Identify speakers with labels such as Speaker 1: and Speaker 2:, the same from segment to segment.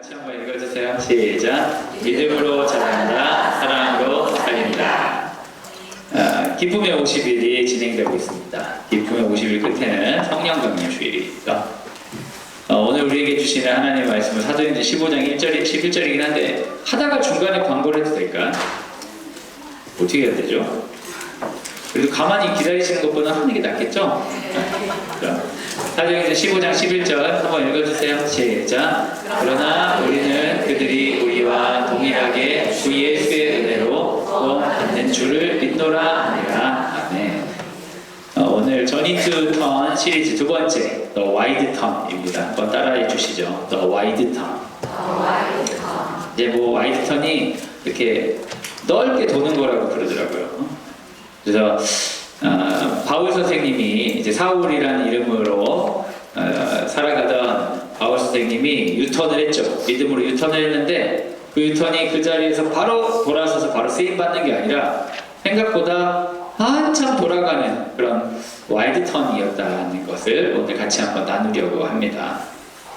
Speaker 1: 같이 한번 읽어주세요. 시작. 믿음으로 자란다, 사랑으로 살린다. 기쁨의 50일이 진행되고 있습니다. 기쁨의 50일 끝에는 성령 강림 주일이죠. 오늘 우리에게 주시는 하나님의 말씀은 사도행전 15장 1절, 11절이긴 한데 하다가 중간에 광고를 해도 될까? 어떻게 해야 되죠? 그래도 가만히 기다리시는 것보다 하는 게 낫겠죠? 사도행전 15장 11절 한번 읽어주세요. 시작. 그러나 우리는 그들이 우리와 동일하게 주 예수의 은혜로 구원 받는 줄을 믿노라 하니라. 아멘. 오늘 Journey to Turn 시리즈 두 번째 The Wide Turn입니다. 한번 따라해 주시죠. The Wide Turn. 이제 뭐 Wide Turn이 이렇게 넓게 도는 거라고 그러더라고요. 그래서 바울 선생님이 이제 사울이라는 이름으로 살아가던 바울 선생님이 유턴을 했죠. 믿음으로 유턴을 했는데 그 유턴이 그 자리에서 바로 돌아서서 바로 쓰임 받는 게 아니라 생각보다 한참 돌아가는 그런 와이드 턴이었다는 것을 오늘 같이 한번 나누려고 합니다.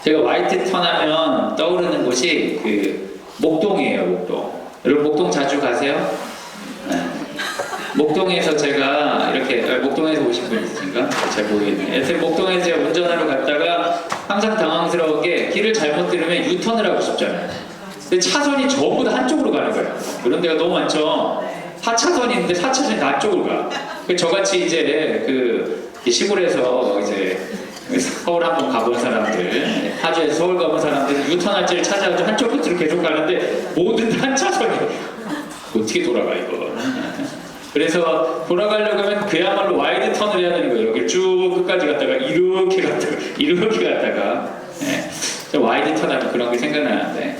Speaker 1: 제가 와이드 턴 하면 떠오르는 곳이 그 목동이에요. 목동. 여러분 목동 자주 가세요? 네. 목동에서 제가 이렇게 목동에서 오신 분 있으신가? 잘 모르겠네요. 여튼 목동에서 제가 운전하러 갔다가 항상 당황스러운 게 길을 잘못 들으면 유턴을 하고 싶잖아요. 근데 차선이 전부 다 한쪽으로 가는 거예요. 그런 데가 너무 많죠. 4차선이 있는데 4차선이 다 한쪽으로 가. 저같이 이제 그 시골에서 이제 서울 한번 가본 사람들, 파주에서 서울 가본 사람들 유턴할 지를 찾아가지고 한쪽 끝으로 계속 가는데 모든 한 차선이 어떻게 돌아가 이거. 그래서 돌아가려고 하면 그야말로 와이드 턴을 해야 되는 거예요. 여기 쭉 끝까지 갔다가 이렇게 갔다가 네. 와이드 턴하면 그런 게 생각나는데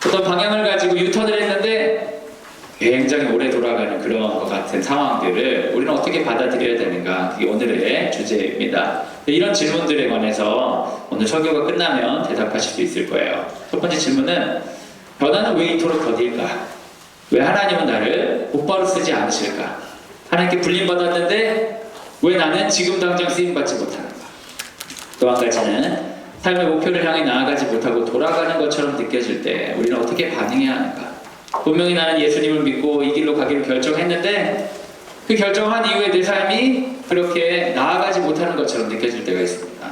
Speaker 1: 어떤 방향을 가지고 유턴을 했는데 굉장히 오래 돌아가는 그런 것 같은 상황들을 우리는 어떻게 받아들여야 되는가, 그게 오늘의 주제입니다. 이런 질문들에 관해서 오늘 설교가 끝나면 대답하실 수 있을 거예요. 첫 번째 질문은 변화는 왜 이토록 더딜까? 왜 하나님은 나를 곧바로 쓰지 않으실까? 하나님께 불림받았는데 왜 나는 지금 당장 쓰임받지 못하는가? 또 한 가지는 삶의 목표를 향해 나아가지 못하고 돌아가는 것처럼 느껴질 때 우리는 어떻게 반응해야 하는가? 분명히 나는 예수님을 믿고 이 길로 가기로 결정했는데 그 결정한 이후에 내 삶이 그렇게 나아가지 못하는 것처럼 느껴질 때가 있습니다.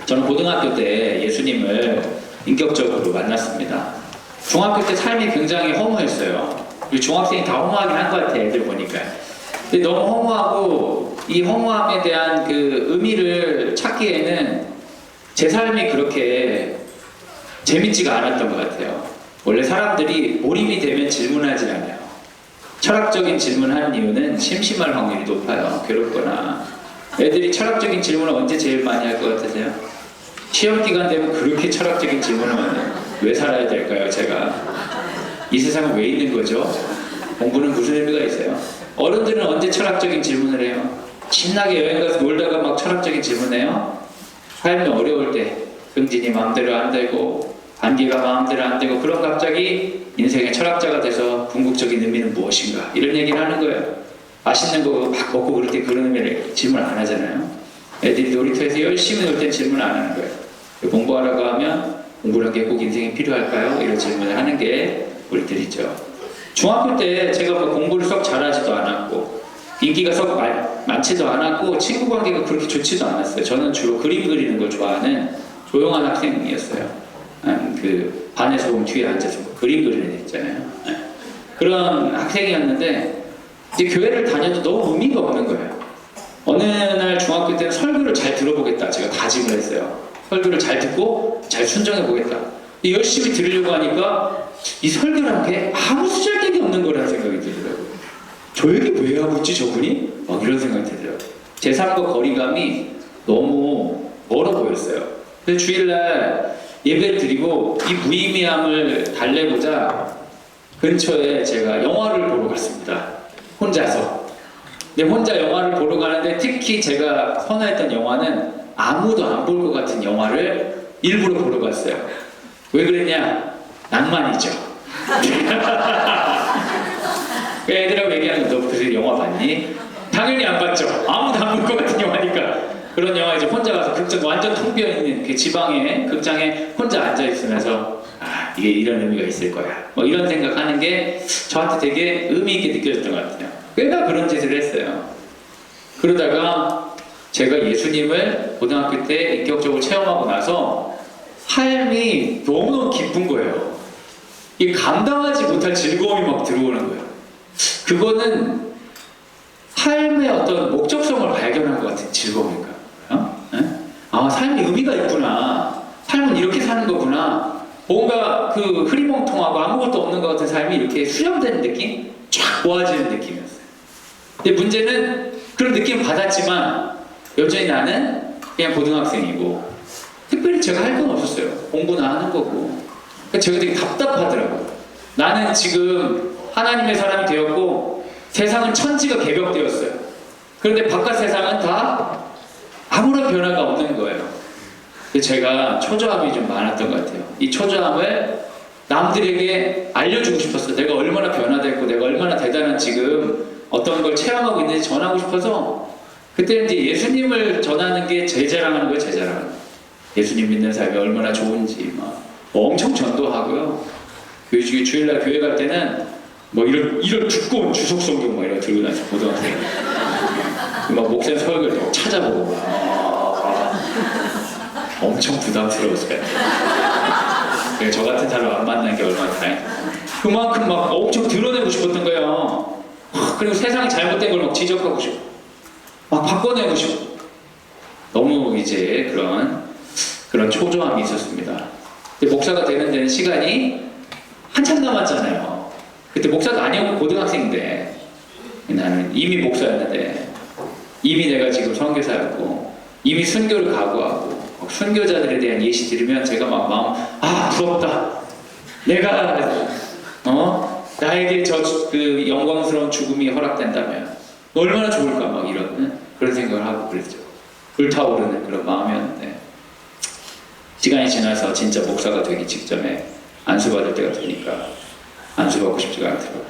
Speaker 1: 저는 고등학교 때 예수님을 인격적으로 만났습니다. 중학교 때 삶이 굉장히 허무했어요. 우리 중학생이 다 허무하긴 한 것 같아요. 애들 보니까. 근데 너무 허무하고 이 허무함에 대한 그 의미를 찾기에는 제 삶이 그렇게 재밌지가 않았던 것 같아요. 원래 사람들이 몰입이 되면 질문하지 않아요. 철학적인 질문하는 이유는 심심할 확률이 높아요. 괴롭거나. 애들이 철학적인 질문을 언제 제일 많이 할 것 같으세요? 시험 기간 되면 그렇게 철학적인 질문을 많이 해요. 왜 살아야 될까요? 제가 이 세상은 왜 있는 거죠? 공부는 무슨 의미가 있어요? 어른들은 언제 철학적인 질문을 해요? 신나게 여행 가서 놀다가 막 철학적인 질문해요? 삶이 어려울 때 승진이 마음대로 안 되고 관계가 마음대로 안 되고 그럼 갑자기 인생의 철학자가 돼서 궁극적인 의미는 무엇인가? 이런 얘기를 하는 거예요. 맛있는 거 막 먹고 그럴 때 그런 의미를 질문 안 하잖아요. 애들이 놀이터에서 열심히 놀 때 질문 안 하는 거예요. 공부하라고 하면 공부란 게 꼭 인생에 필요할까요? 이런 질문을 하는 게 우리들이죠. 중학교 때 제가 뭐 공부를 썩 잘하지도 않았고 인기가 썩 많지도 않았고 친구 관계가 그렇게 좋지도 않았어요. 저는 주로 그림 그리는 걸 좋아하는 조용한 학생이었어요. 그 반에서 보면 뒤에 앉아서 그림 그리는 애 있잖아요. 그런 학생이었는데 이제 교회를 다녀도 너무 의미가 없는 거예요. 어느 날 중학교 때는 설교를 잘 들어보겠다 제가 다짐을 했어요. 설교를 잘 듣고 잘 순종해 보겠다. 열심히 들으려고 하니까 이 설교라는 게 아무 쓰잘데기 없는 거라는 생각이 들더라고요. 저 얘기 왜 하고 있지 저분이? 막 이런 생각이 들더라고요. 제 삶과 거리감이 너무 멀어 보였어요. 그래서 주일날 예배를 드리고 이 무의미함을 달래보자 근처에 제가 영화를 보러 갔습니다. 혼자서. 근데 혼자 영화를 보러 가는데 특히 제가 선호했던 영화는 아무도 안 볼 것 같은 영화를 일부러 보러 갔어요. 왜 그랬냐? 낭만이죠. 애들하고 얘기하는 거 너 그새 영화 봤니? 당연히 안 봤죠. 아무도 안 볼 것 같은 영화니까. 그런 영화 이제 혼자 가서 극장 완전 텅 비어 있는 그 지방의 극장에 혼자 앉아 있으면서 아 이게 이런 의미가 있을 거야. 뭐 이런 생각하는 게 저한테 되게 의미 있게 느껴졌던 것 같아요. 꽤나 그런 짓을 했어요. 그러다가 제가 예수님을 고등학교 때 인격적으로 체험하고 나서 삶이 너무너무 기쁜 거예요. 이 감당하지 못할 즐거움이 막 들어오는 거예요. 그거는 삶의 어떤 목적성을 발견한 것 같은 즐거움일까요? 아, 삶에 의미가 있구나. 삶은 이렇게 사는 거구나. 뭔가 그 흐리멍텅하고 아무것도 없는 것 같은 삶이 이렇게 수렴되는 느낌? 쫙 모아지는 느낌이었어요. 근데 문제는 그런 느낌을 받았지만 여전히 나는 그냥 고등학생이고 특별히 제가 할 건 없었어요. 공부나 하는 거고. 그러니까 제가 되게 답답하더라고요. 나는 지금 하나님의 사람이 되었고 세상은 천지가 개벽되었어요. 그런데 바깥 세상은 다 아무런 변화가 없는 거예요. 그래서 제가 초조함이 좀 많았던 것 같아요. 이 초조함을 남들에게 알려주고 싶었어요. 내가 얼마나 변화됐고 내가 얼마나 대단한 지금 어떤 걸 체험하고 있는지 전하고 싶어서 그때는 이제 예수님을 전하는 게 제 자랑하는 거예요. 제 자랑. 예수님 믿는 삶이 얼마나 좋은지 막 엄청 전도하고요. 주일날 교회 갈 때는 뭐 이런 두꺼운 주석 성경 막 이런 거 들고 다녔어요. 고등학생. 막 목사님 설교를 막 찾아보고 엄청 부담스러웠어요. 저 같은 사람 안 만난 게 얼마나 다행이에요. 그만큼 막 엄청 드러내고 싶었던 거예요. 그리고 세상이 잘못된 걸 막 지적하고 싶고 막 바꿔내고 싶고 너무 이제 그런 초조함이 있었습니다. 근데 목사가 되는 데는 시간이 한참 남았잖아요. 그때 목사도 아니었고 고등학생인데 나는 이미 목사였는데 이미 내가 지금 선교사였고 이미 순교를 각오하고 순교자들에 대한 예시 들으면 제가 막 마음 부럽다. 내가 나에게 그 영광스러운 죽음이 허락된다면 얼마나 좋을까 막 이런 그런 생각을 하고 그랬죠. 불타오르는 그런 마음이었는데 시간이 지나서 진짜 목사가 되기 직전에 안수받을 때가 되니까 안수받고 싶지가 않더라고요.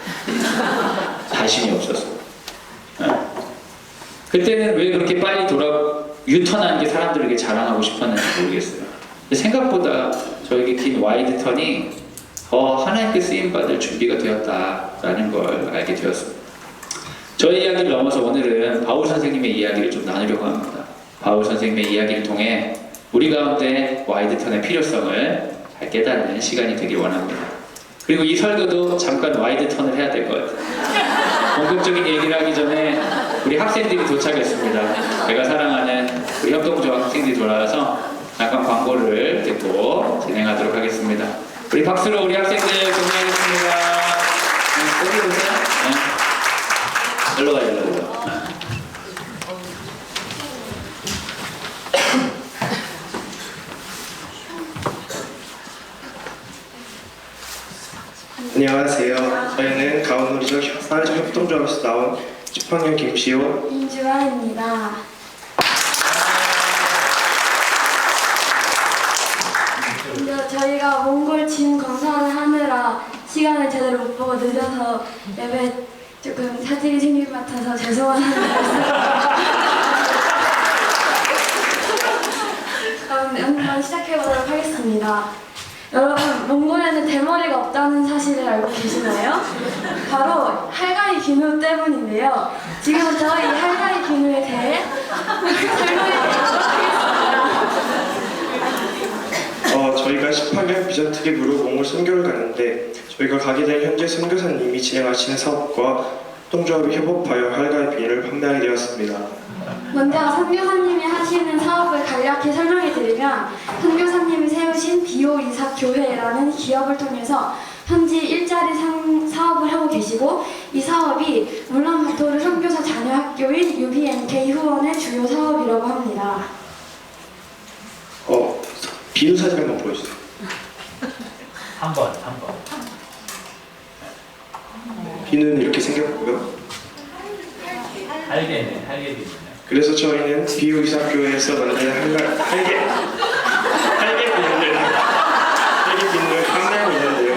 Speaker 1: 자신이 없어서. 그때는 왜 그렇게 빨리 유턴한 게 사람들에게 자랑하고 싶었는지 모르겠어요. 근데 생각보다 저에게 긴 와이드 턴이 더 하나님께 쓰임받을 준비가 되었다라는 걸 알게 되었습니다. 저의 이야기를 넘어서 오늘은 바울 선생님의 이야기를 좀 나누려고 합니다. 바울 선생님의 이야기를 통해 우리 가운데 와이드 턴의 필요성을 잘 깨닫는 시간이 되길 원합니다. 그리고 이 설교도 잠깐 와이드 턴을 해야 될 것 같아요. 본격적인 얘기를 하기 전에 우리 학생들이 도착했습니다. 제가 사랑하는 우리 협동조합 학생들이 돌아와서 잠깐 광고를 듣고 진행하도록 하겠습니다. 우리 박수로 우리 학생들 격려하겠습니다. 어디 오세요? 일로 가요, 일로.
Speaker 2: 안녕하세요. 저희는 가온우리적 사회적 협동조합에서 나온 10학년 김시호,
Speaker 3: 임주환입니다. 먼저 저희가 몽골 짐 검사를 하느라 시간을 제대로 못 보고 늦어서 예배 조금 사직이 생길 것 같아서 죄송한 말씀. 그럼 한번 시작해보도록 하겠습니다. 여러분, 몽골에는 대머리가 없다는 사실을 알고 계시나요? 바로 할가이 기누 때문인데요. 지금부터 이 할가이 기누에 대해 설명해드리도록 하겠습니다.
Speaker 2: 저희가 10학년 비전 특집으로 몽골 선교를 갔는데 저희가 가게 된 현재 선교사님이 진행하시는 사업과 협동조합이 협업하여 할가이 비닐을 판매하게 되었습니다.
Speaker 3: 먼저 선교사님이 하시는 사업을 간략히 설명해드리면 선교사님이 세우신 비오 이삭 교회라는 기업을 통해서 현지 일자리 사업을 하고 계시고 이 사업이 울란바토르 선교사 자녀학교인 UBMK 후원의 주요 사업이라고 합니다.
Speaker 2: 비누 사진 한번 보여주세요.
Speaker 1: 한 번.
Speaker 2: 비누는 이렇게 생겼고요.
Speaker 1: 할개네, 할개비네.
Speaker 2: 그래서 저희는 비오 이삭 교회에서 만든 할개 비누를 판매하고 있는데요.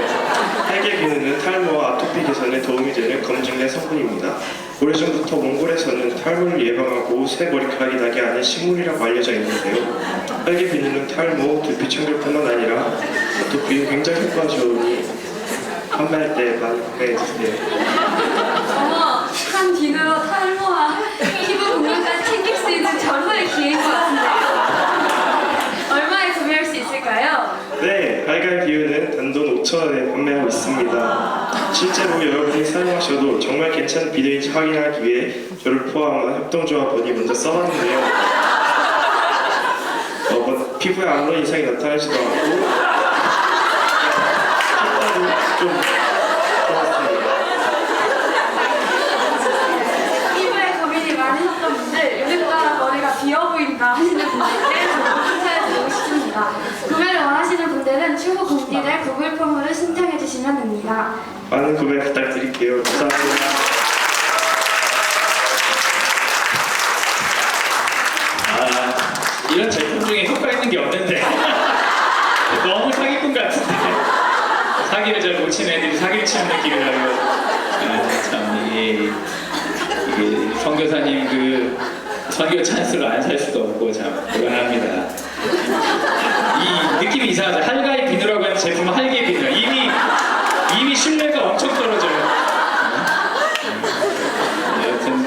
Speaker 2: 할개 비누는 탈모와 아토피 개선에 도움이 되는 검증된 성분입니다. 오래전부터 몽골에서는 탈모를 예방하고 새 머리카락이 나게 하는 식물이라고 알려져 있는데요. 딸기 비누는 탈모, 두피 청결뿐만 아니라 아토피에 굉장히 효과가 좋으니 판매할 때 많이 구매해주세요.
Speaker 3: 어머, 한 비누로 탈모와 피부 건강까지 챙길 수 있는 절호의 기회인 것 같은데요. 얼마에 구매할 수 있을까요?
Speaker 2: 네, 알갈 비누는 단돈 5,000원에 판매하고 있습니다. 실제로 여러분이 사용하셔도 정말 괜찮은 비누인지 확인하기 위해 저를 포함한 협동조합원이 먼저 써봤는데요. 피부에 아무런 이상이 나타나지도 않고 색깔도 좀 좋았습니다.
Speaker 3: 피부에 고민이 많으셨던 분들, 요즘 따라 머리가 비어 보인다 하시는 분들께 정보 추천해드리고 싶습니다. 구매를 원하시는 분들은 추후 공지될 구글 폼으로 신청해 주시면 됩니다.
Speaker 2: 많은 구매 부탁드릴게요. 감사합니다.
Speaker 1: 이런 제품 중에 효과 있는 게 없는데 너무 사기꾼 같은데 사기를 잘 못 치는 애들이 사기를 치는 느낌이라고. 참 이게 선교사님 그 선교 찬스로 안 살 수도 없고 참 대단합니다. 이 느낌이 이상하죠. 할가이 비누라고 하는 제품은 할개 비누. 이미 신뢰가 엄청 떨어져요. 여튼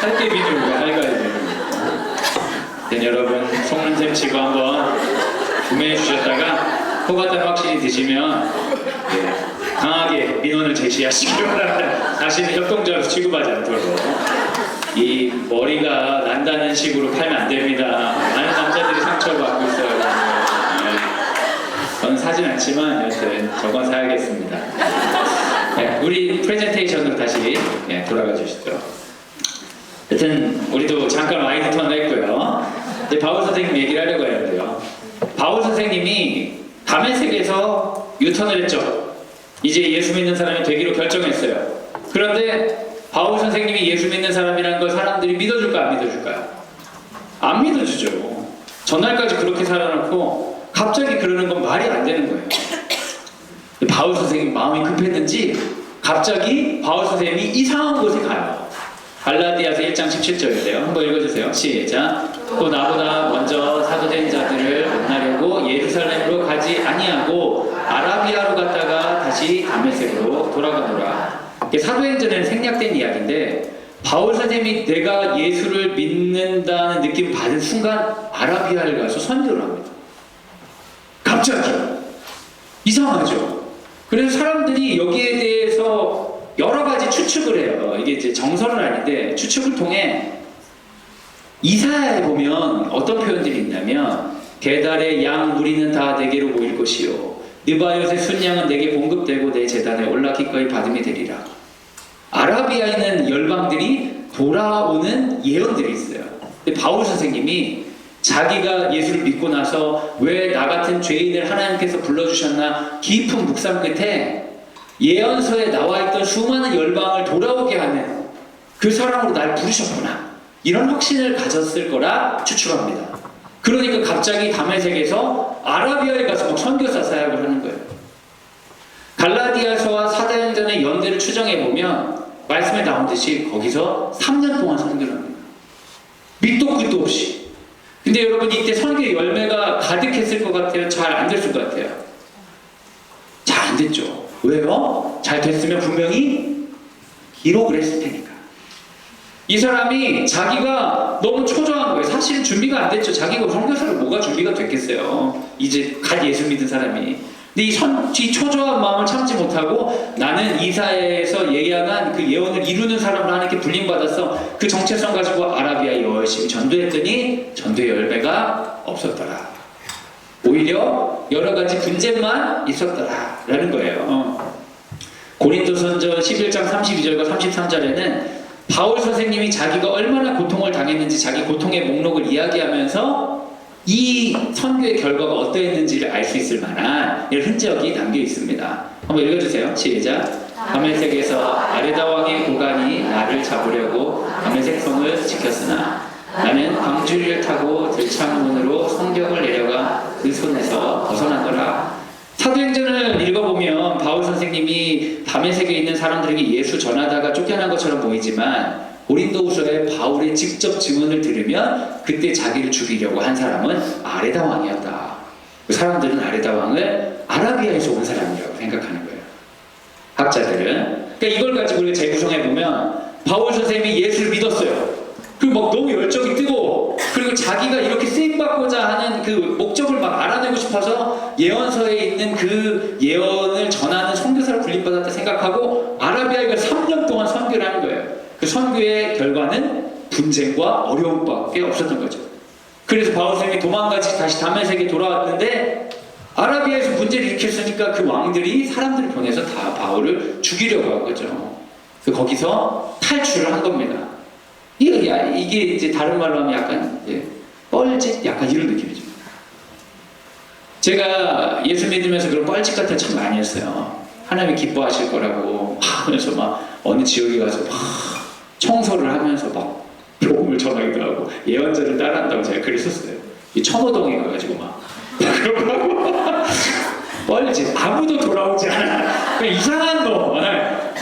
Speaker 1: 할개 비누가 할가이 비누. 여러분 속는셈 치고 한번 구매해 주셨다가 효과가 확실히 드시면 강하게 민원을 제시하시기 바랍니다. 다시는 협동조합에서 취급하지 않도록. 이 머리가 난다는 식으로 팔면 안 됩니다. 많은 남자들이 상처를 받고 있어요. 저는 사진 않지만 여튼 저건 사야겠습니다. 우리 프레젠테이션으로 다시 돌아가 주시죠. 여튼 우리도 잠깐 와이드 턴을 했고요. 이제 바울 선생님 얘기를 하려고 하는데요. 바울 선생님이 다메섹에서 유턴을 했죠. 이제 예수 믿는 사람이 되기로 결정했어요. 그런데 바울 선생님이 예수 믿는 사람이라는 걸 사람들이 믿어줄까 안 믿어줄까요? 안 믿어주죠. 전날까지 그렇게 살아놓고 갑자기 그러는 건 말이 안 되는 거예요. 바울 선생님 마음이 급했는지 갑자기 바울 선생님이 이상한 곳에 가요. 갈라디아서 1장 17절인데요. 한번 읽어주세요. 시작. 또 나보다 먼저 사도된 자들을 만나려고 예루살렘으로 가지 아니하고 아라비아로 갔다가 다시 다메섹으로 돌아가노라. 이게 사도행전에는 생략된 이야기인데 바울 선생님이 내가 예수를 믿는다는 느낌 받은 순간 아라비아를 가서 선교를 합니다. 갑자기. 이상하죠? 그래서 사람들이 여기에 대해서 여러 가지 추측을 해요. 이게 이제 정설은 아닌데 추측을 통해 이사야에 보면 어떤 표현들이 있냐면 게달의 양 무리는 다 내게로 모일 것이요 느바요의 순양은 내게 공급되고 내 제단에 올라 기꺼이 받음이 되리라. 아라비아에 있는 열방들이 돌아오는 예언들이 있어요. 근데 바울 선생님이 자기가 예수를 믿고 나서 왜 나 같은 죄인을 하나님께서 불러주셨나 깊은 묵상 끝에 예언서에 나와있던 수많은 열방을 돌아오게 하는 그 사람으로 날 부르셨구나, 이런 확신을 가졌을 거라 추측합니다. 그러니까 갑자기 다메섹에서 아라비아에 가서 막 선교사 사역을 하는 거예요. 갈라디아서와 사도행전의 연대를 추정해보면 말씀에 나온 듯이 거기서 3년 동안 선교를 합니다. 밑도 끝도 없이. 근데 여러분 이때 선교의 열매가 가득했을 것 같아요? 잘 안 됐을 것 같아요? 잘 안 됐죠. 왜요? 잘 됐으면 분명히 기록을 했을 테니까. 이 사람이 자기가 너무 초조한 거예요. 사실은 준비가 안 됐죠. 자기가 선교사를 뭐가 준비가 됐겠어요. 이제 갓 예수 믿은 사람이. 근데 이 초조한 마음을 참지 못하고 나는 이사야에서 예언한 그 예언을 이루는 사람으로 하나님께 불림받았어. 그 정체성 가지고 아라비아에 열심히 전도했더니 전도의 열매가 없었더라. 오히려 여러 가지 분쟁만 있었더라 라는 거예요. 고린도전서 11장 32절과 33절에는 바울 선생님이 자기가 얼마나 고통을 당했는지 자기 고통의 목록을 이야기하면서 이 선교의 결과가 어떠했는지를 알 수 있을 만한 이런 흔적이 담겨 있습니다. 한번 읽어주세요. 시작. 다메섹에서 아레다 왕의 고관이 나를 잡으려고 다메섹 성을 지켰으나 나는 광주리를 타고 들창문으로 성경을 내려가 그 손에서 벗어나더라. 사도행전을 읽어보면 바울 선생님이 다메섹에 있는 사람들에게 예수 전하다가 쫓겨난 것처럼 보이지만 고린도후서에 바울의 직접 증언을 들으면 그때 자기를 죽이려고 한 사람은 아레다 왕이었다. 그 사람들은 아레다 왕을 아라비아에서 온 사람이라고 생각하는 거예요. 학자들은. 그러니까 이걸 가지고 우리가 재구성해 보면 바울 선생님이 예수를 믿었어요. 그리고 막 너무 열정이 뜨거워. 그리고 자기가 이렇게 쓰임받고자 하는 그 목적을 막 알아내고 싶어서 예언서에 있는 그 예언을 전하는 선교사를 불림받았다 생각하고 아라비아에 가서 3년 동안 선교를 하는 거예요. 그 선교의 결과는 분쟁과 어려움밖에 없었던 거죠. 그래서 바울 선생님이 도망가지 다시 다메섹에 돌아왔는데 아라비아에서 문제를 일으켰으니까 그 왕들이 사람들을 보내서 다 바울을 죽이려고 한 거죠. 거기서 탈출을 한 겁니다. 이게 이제 다른 말로 하면 약간 뻘짓 약간 이런 느낌이죠. 제가 예수 믿으면서 그런 뻘짓 같은 거 참 많이 했어요. 하나님이 기뻐하실 거라고 막 하면서 막 어느 지역에 가서 막 청소를 하면서 막 복음을 전하기도 하고 예언자를 따라한다고 제가 글을 썼어요. 이 천호동에 가가지고 막 그런 거 하고 뻘짓 아무도 돌아오지 않아. 그냥 이상한 놈.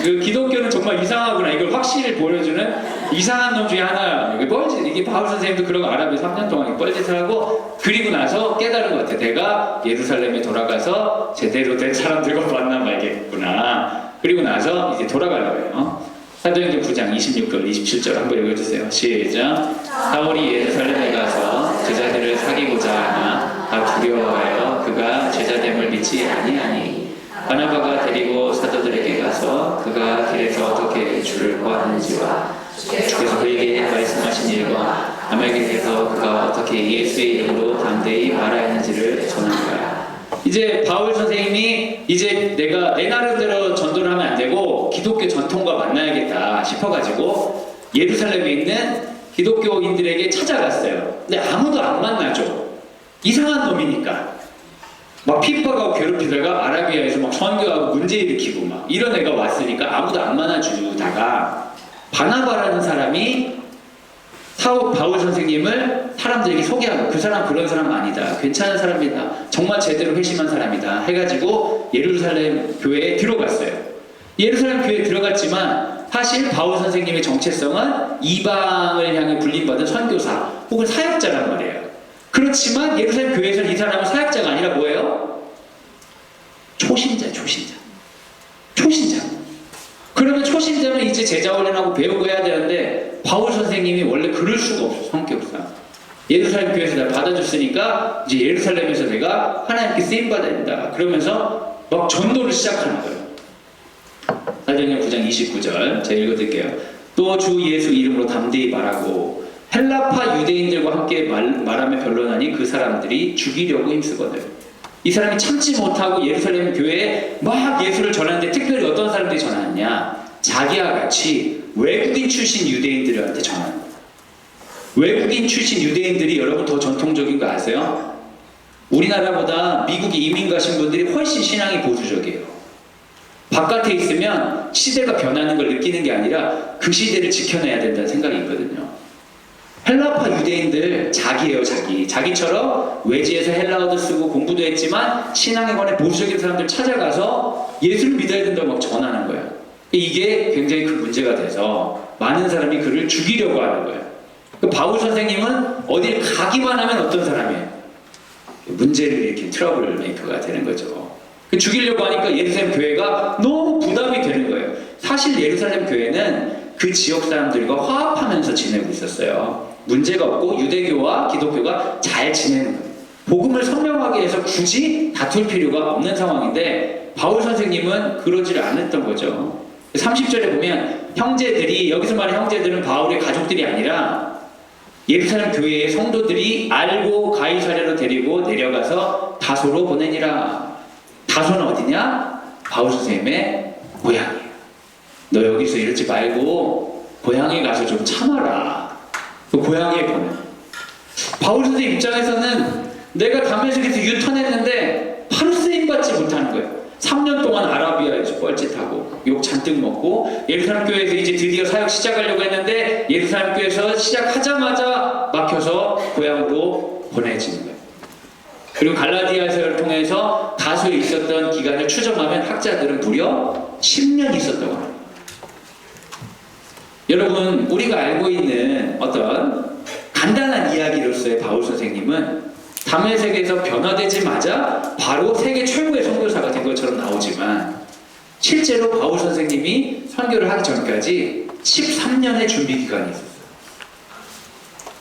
Speaker 1: 그 기독교는 정말 이상하구나. 이걸 확실히 보여주는 이상한 놈 중에 하나야. 뻘짓. 이게 바울 선생님도 그런 거 아랍에 3년 동안 뻘짓을 하고 그리고 나서 깨달은 것 같아. 내가 예루살렘에 돌아가서 제대로 된 사람들과 만나봐야겠구나. 그리고 나서 이제 돌아가려고 해요. 사도행전 9장 26절 27절 한번 읽어주세요. 시작. 사울이 예루살렘에 가서 제자들을 사귀고자 하나 다 두려워하여 그가 제자됨을 믿지 아니하니 바나바가 데리고 사도들에게 가서 그가 길에서 어떻게 주를 구하는지와 주께서 그에게 말씀하신 일과 아말에게서 그가 어떻게 예수의 이름으로 담대히 말하였는지를 전한 거야. 이제 바울 선생님이 이제 내가 내 나름대로 전도를 하면 안 되고 기독교 전통과 만나야겠다 싶어가지고 예루살렘에 있는 기독교인들에게 찾아갔어요. 근데 아무도 안 만나죠. 이상한 놈이니까. 막 핍박하고 괴롭히다가 아라비아에서 막 선교하고 문제 일으키고 막 이런 애가 왔으니까 아무도 안 만나주다가 바나바라는 사람이 바울 선생님을 사람들에게 소개하고 그 사람 그런 사람 아니다. 괜찮은 사람이다. 정말 제대로 회심한 사람이다. 해가지고 예루살렘 교회에 들어갔어요. 예루살렘 교회에 들어갔지만 사실 바울 선생님의 정체성은 이방을 향해 불림받은 선교사 혹은 사역자란 말이에요. 그렇지만 예루살렘 교회에서는 이 사람은 사역자가 아니라 뭐예요? 초신자. 그러면 초신자는 이제 제자 훈련하고 배우고 해야 되는데 바울 선생님이 원래 그럴 수가 없어. 성격상 예루살렘 교회에서 날 받아줬으니까 이제 예루살렘에서 내가 하나님께 쓰임받아야 된다. 그러면서 막 전도를 시작하는 거예요. 사도행전 9장 29절 제가 읽어드릴게요. 또 주 예수 이름으로 담대히 말하고 헬라파 유대인들과 함께 말하며 변론하니 그 사람들이 죽이려고 힘쓰거든. 이 사람이 참지 못하고 예루살렘 교회에 막 예수를 전하는데 특별히 어떤 사람들이 전하느냐? 자기와 같이 외국인 출신 유대인들한테 전하는 거예요. 외국인 출신 유대인들이 여러분 더 전통적인 거 아세요? 우리나라보다 미국에 이민 가신 분들이 훨씬 신앙이 보수적이에요. 바깥에 있으면 시대가 변하는 걸 느끼는 게 아니라 그 시대를 지켜내야 된다는 생각이 있거든요. 헬라파 유대인들 자기예요. 자기처럼 외지에서 헬라어도 쓰고 공부도 했지만 신앙에 관해 보수적인 사람들 찾아가서 예수를 믿어야 된다고 막 전하는 거예요. 이게 굉장히 큰 문제가 돼서 많은 사람이 그를 죽이려고 하는 거예요. 바울 선생님은 어딜 가기만 하면 어떤 사람이에요? 문제를 일으킨 트러블 메이커가 되는 거죠. 죽이려고 하니까 예루살렘 교회가 너무 부담이 되는 거예요. 사실 예루살렘 교회는 그 지역 사람들과 화합하면서 지내고 있었어요. 문제가 없고 유대교와 기독교가 잘 지내는 거예요. 복음을 선명하게 해서 굳이 다툴 필요가 없는 상황인데 바울 선생님은 그러지를 않았던 거죠. 30절에 보면 형제들이, 여기서 말하는 형제들은 바울의 가족들이 아니라 예루살렘 교회의 성도들이 알고 가이사랴로 데리고 내려가서 다소로 보내니라. 다소는 어디냐? 바울 선생님의 고향이에요. 너 여기서 이러지 말고 고향에 가서 좀 참아라. 그 고향에 보내. 바울 선생님 입장에서는 내가 다메섹에서 유턴했는데 바로 쓰임받지 못하는 거예요. 3년 동안 아라비아에서 뻘짓하고 욕 잔뜩 먹고 예루살렘 교회에서 이제 드디어 사역 시작하려고 했는데 예루살렘 교회에서 시작하자마자 막혀서 고향으로 보내지는 거예요. 그리고 갈라디아서를 통해서 다소에 있었던 기간을 추정하면 학자들은 무려 10년 있었다고 합니다. 여러분, 우리가 알고 있는 어떤 간단한 이야기로서의 바울 선생님은 담에색에서 변화되자마자 바로 세계 최고의 선교사가 된 것처럼 나오지만 실제로 바울 선생님이 선교를 하기 전까지 13년의 준비 기간이 있었어요.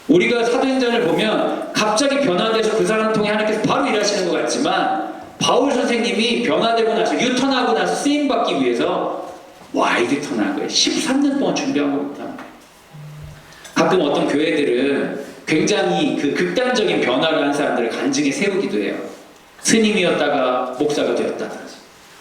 Speaker 1: 우리가 사도행전을 보면 갑자기 변화돼서 그 사람 통해 하나님께서 바로 일하시는 것 같지만 바울 선생님이 변화되고 나서 유턴하고 나서 쓰임받기 위해서 와이드 턴한 거예요. 13년 동안 준비한 겁니다. 가끔 어떤 교회들은 굉장히 그 극단적인 변화를 한 사람들을 간증에 세우기도 해요. 스님이었다가 목사가 되었다든지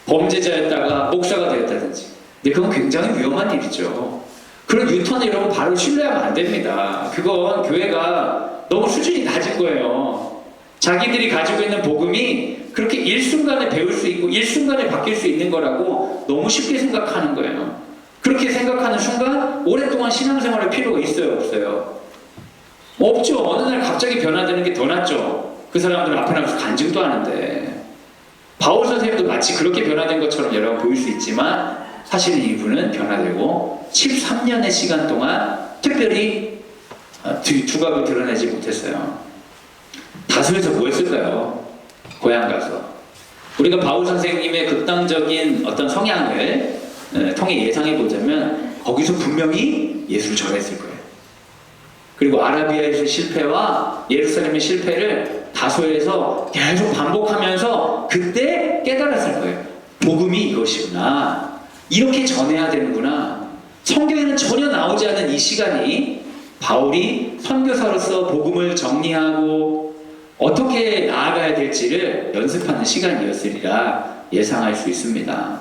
Speaker 1: 범죄자였다가 목사가 되었다든지. 근데 그건 굉장히 위험한 일이죠. 그런 유턴을 여러분 바로 신뢰하면 안 됩니다. 그건 교회가 너무 수준이 낮은 거예요. 자기들이 가지고 있는 복음이 그렇게 일순간에 배울 수 있고 일순간에 바뀔 수 있는 거라고 너무 쉽게 생각하는 거예요. 그렇게 생각하는 순간 오랫동안 신앙생활할 필요가 있어요, 없어요? 없죠. 어느 날 갑자기 변화되는 게 더 낫죠. 그 사람들은 앞에 나가서 간증도 하는데. 바울 선생님도 마치 그렇게 변화된 것처럼 여러분 보일 수 있지만 사실은 이분은 변화되고 13년의 시간 동안 특별히 두각을 드러내지 못했어요. 다소에서 뭐 했을까요? 고향 가서. 우리가 바울 선생님의 극단적인 어떤 성향을 통해 예상해 보자면 거기서 분명히 예수를 전했을 거예요. 그리고 아라비아에서의 실패와 예루살렘의 실패를 다소에서 계속 반복하면서 그때 깨달았을 거예요. 복음이 이것이구나. 이렇게 전해야 되는구나. 성경에는 전혀 나오지 않은 이 시간이 바울이 선교사로서 복음을 정리하고 어떻게 나아가야 될지를 연습하는 시간이었으리라 예상할 수 있습니다.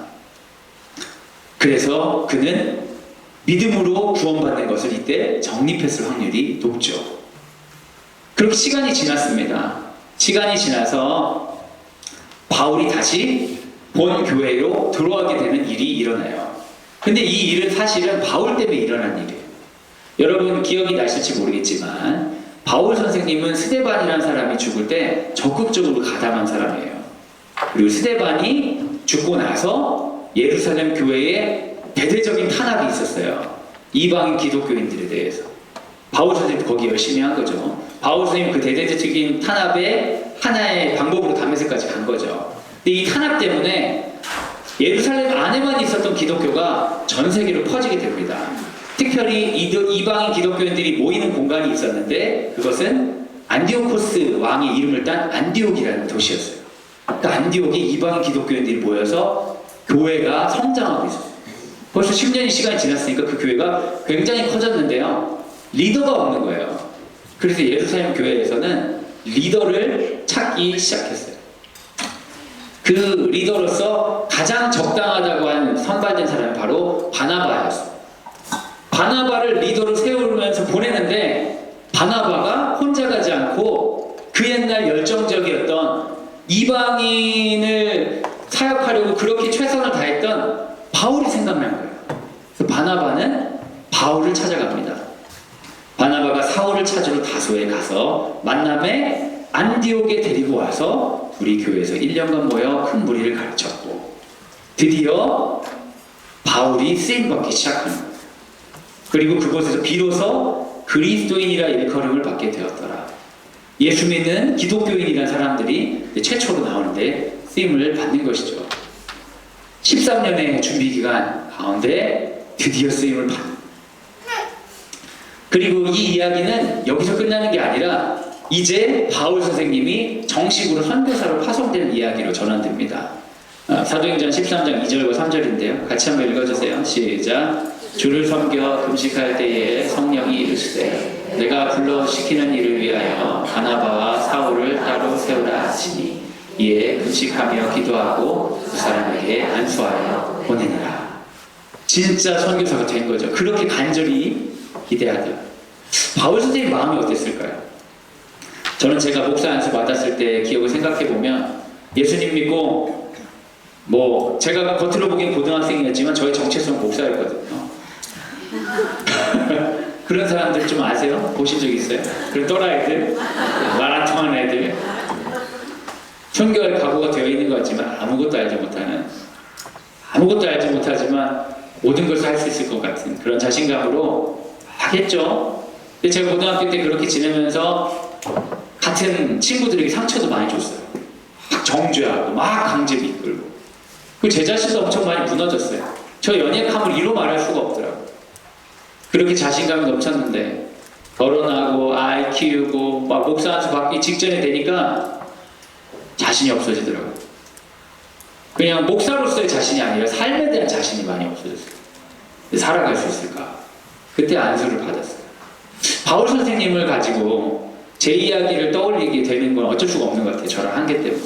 Speaker 1: 그래서 그는 믿음으로 구원받는 것을 이때 정립했을 확률이 높죠. 그렇게 시간이 지났습니다. 시간이 지나서 바울이 다시 본 교회로 들어가게 되는 일이 일어나요. 근데 이 일은 사실은 바울 때문에 일어난 일이에요. 여러분 기억이 나실지 모르겠지만 바울 선생님은 스데반이라는 사람이 죽을 때 적극적으로 가담한 사람이에요. 그리고 스데반이 죽고 나서 예루살렘 교회에 대대적인 탄압이 있었어요. 이방인 기독교인들에 대해서. 바울 선생님도 거기 열심히 한 거죠. 바울 선생님 그 대대적인 탄압의 하나의 방법으로 다메섹까지 간 거죠. 근데 이 탄압 때문에 예루살렘 안에만 있었던 기독교가 전 세계로 퍼지게 됩니다. 특별히 이방인 기독교인들이 모이는 공간이 있었는데 그것은 안디오코스 왕의 이름을 딴 안디옥이라는 도시였어요. 그 안디옥에 이방인 기독교인들이 모여서 교회가 성장하고 있었어요. 벌써 10년이 시간이 지났으니까 그 교회가 굉장히 커졌는데요. 리더가 없는 거예요. 그래서 예루살렘 교회에서는 리더를 찾기 시작했어요. 그 리더로서 가장 적당하다고 한 선발된 사람이 바로 바나바였어요. 바나바를 리더로 세우면서 보내는데 바나바가 혼자 가지 않고 그 옛날 열정적이었던 이방인을 사역하려고 그렇게 최선을 다했던 바울이 생각난 거예요. 그래서 바나바는 바울을 찾아갑니다. 바나바가 사울을 찾으러 다소에 가서 만남에 안디옥에 데리고 와서 우리 교회에서 1년간 모여 큰 무리를 가르쳤고 드디어 바울이 쓰임받기 시작하는 거예요. 그리고 그곳에서 비로소 그리스도인이라 일컬음을 받게 되었더라. 예수 믿는 기독교인이라는 사람들이 최초로 나오는데 쓰임을 받는 것이죠. 13년의 준비기간 가운데 드디어 쓰임을 받는. 그리고 이 이야기는 여기서 끝나는 게 아니라 이제 바울 선생님이 정식으로 선교사로 파송되는 이야기로 전환됩니다. 사도행전 13장 2절과 3절인데요. 같이 한번 읽어주세요. 시작. 주를 섬겨 금식할 때에 성령이 이르시되 내가 불러 시키는 일을 위하여 바나바와 사울을 따로 세우라 하시니 이에 금식하며 기도하고 그 사람에게 안수하여 보내니라. 진짜 선교사가 된 거죠. 그렇게 간절히 기대하던 바울 선생님 마음이 어땠을까요? 저는 제가 목사 안수 받았을 때 기억을 생각해 보면 예수님 믿고 뭐 제가 겉으로 보기엔 고등학생이었지만 저의 정체성은 목사였거든요. 그런 사람들 좀 아세요? 보신 적 있어요? 그런 또라이들, 말 안 통하는 애들, 순교할 각오가 되어 있는 것 같지만 아무것도 알지 못하지만 모든 것을 할 수 있을 것 같은 그런 자신감으로 하겠죠. 근데 제가 고등학교 때 그렇게 지내면서 같은 친구들에게 상처도 많이 줬어요. 막 정죄하고 막 강제로 이끌고. 그 제 자신도 엄청 많이 무너졌어요. 저 연약함을 이로 말할 수가 없더라고요. 그렇게 자신감이 넘쳤는데 결혼하고 아이 키우고 막 목사 안수 받기 직전에 되니까 자신이 없어지더라고요. 그냥 목사로서의 자신이 아니라 삶에 대한 자신이 많이 없어졌어요. 살아갈 수 있을까? 그때 안수를 받았어요. 바울 선생님을 가지고 제 이야기를 떠올리게 되는 건 어쩔 수가 없는 것 같아요. 저랑 한계 때문에.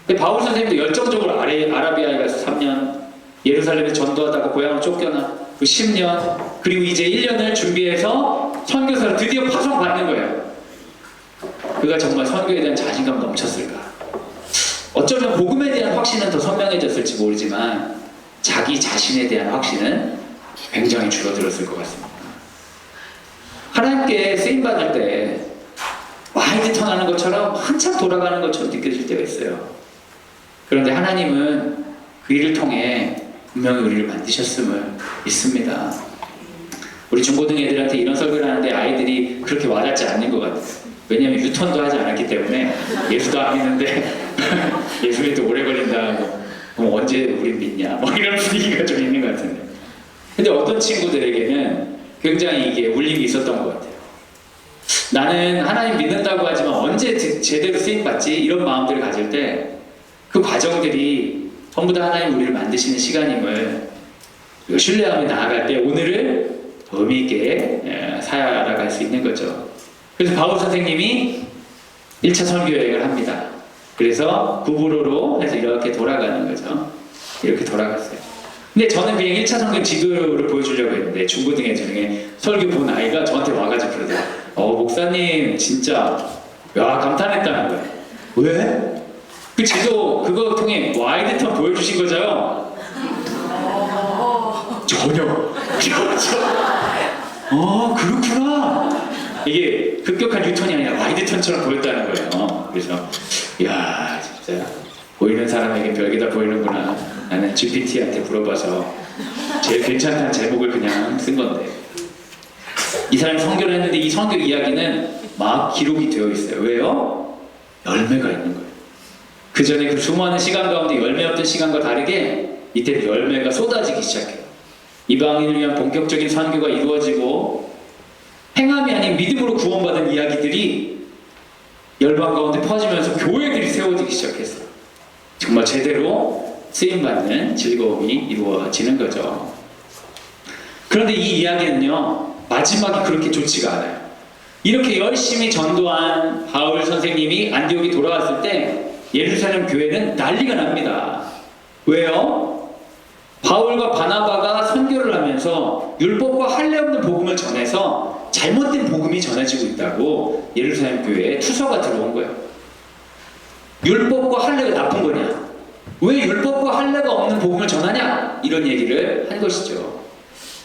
Speaker 1: 근데 바울 선생님도 열정적으로 아라비아에 가서 3년, 예루살렘에 전도하다가 고향을 쫓겨나 그 10년, 그리고 이제 1년을 준비해서 선교사로 드디어 파송받는 거예요. 그가 정말 선교에 대한 자신감 넘쳤을까? 어쩌면 복음에 대한 확신은 더 선명해졌을지 모르지만 자기 자신에 대한 확신은 굉장히 줄어들었을 것 같습니다. 하나님께 쓰임받을 때 와이드 턴하는 것처럼 한참 돌아가는 것처럼 느껴질 때가 있어요. 그런데 하나님은 그 일을 통해 분명히 우리를 만드셨음을 믿습니다. 우리 중고등 애들한테 이런 설교를 하는데 아이들이 그렇게 와닿지 않는 것 같아요. 왜냐하면 유턴도 하지 않았기 때문에 예수도 안 믿는데 예수 믿도 오래 걸린다. 그럼 언제 우린 믿냐? 뭐 이런 분위기가 좀 있는 것 같은데. 근데 어떤 친구들에게는 굉장히 이게 울림이 있었던 것 같아요. 나는 하나님 믿는다고 하지만 언제 제대로 쓰임받지? 이런 마음들을 가질 때 그 과정들이 전부 다 하나님 우리를 만드시는 시간임을 신뢰하며 나아갈 때 오늘을 더 의미 있게 살아갈 수 있는 거죠. 그래서 바울 선생님이 1차 선교 여행을 합니다. 그래서 구브로로 해서 이렇게 돌아가는 거죠. 이렇게 돌아갔어요. 근데 저는 그냥 1차 선교 지도를 보여주려고 했는데 중고등 애 중에 설교 본 아이가 저한테 와가지고 그러더라고요. 목사님 진짜 감탄했다는 거예요. 왜? 그 지도 그거 통해 와이드 턴 보여주신 거죠? 전혀. 그렇구나. 이게 급격한 유턴이 아니라 와이드 턴처럼 보였다는 거예요. 그래서 이야 진짜 보이는 사람에게 별게 다 보이는구나. 나는 GPT한테 물어봐서 제일 괜찮다는 제목을 그냥 쓴 건데 이 사람이 선교를 했는데 이 선교 이야기는 막 기록이 되어 있어요. 왜요? 열매가 있는 거예요. 그 전에 그 수많은 시간 가운데 열매였던 시간과 다르게 이때 열매가 쏟아지기 시작해요. 이방인을 위한 본격적인 선교가 이루어지고 행함이 아닌 믿음으로 구원받은 이야기들이 열방 가운데 퍼지면서 교회들이 세워지기 시작했어요. 정말 제대로 쓰임받는 즐거움이 이루어지는 거죠. 그런데 이 이야기는요 마지막이 그렇게 좋지가 않아요. 이렇게 열심히 전도한 바울 선생님이 안디옥에 돌아왔을 때 예루살렘 교회는 난리가 납니다. 왜요? 바울과 바나바가 선교를 하면서 율법과 할례 없는 복음을 전해서 잘못된 복음이 전해지고 있다고 예루살렘 교회에 투서가 들어온 거예요. 율법과 할례가 나쁜 거냐? 왜 율법과 할례가 없는 복음을 전하냐? 이런 얘기를 한 것이죠.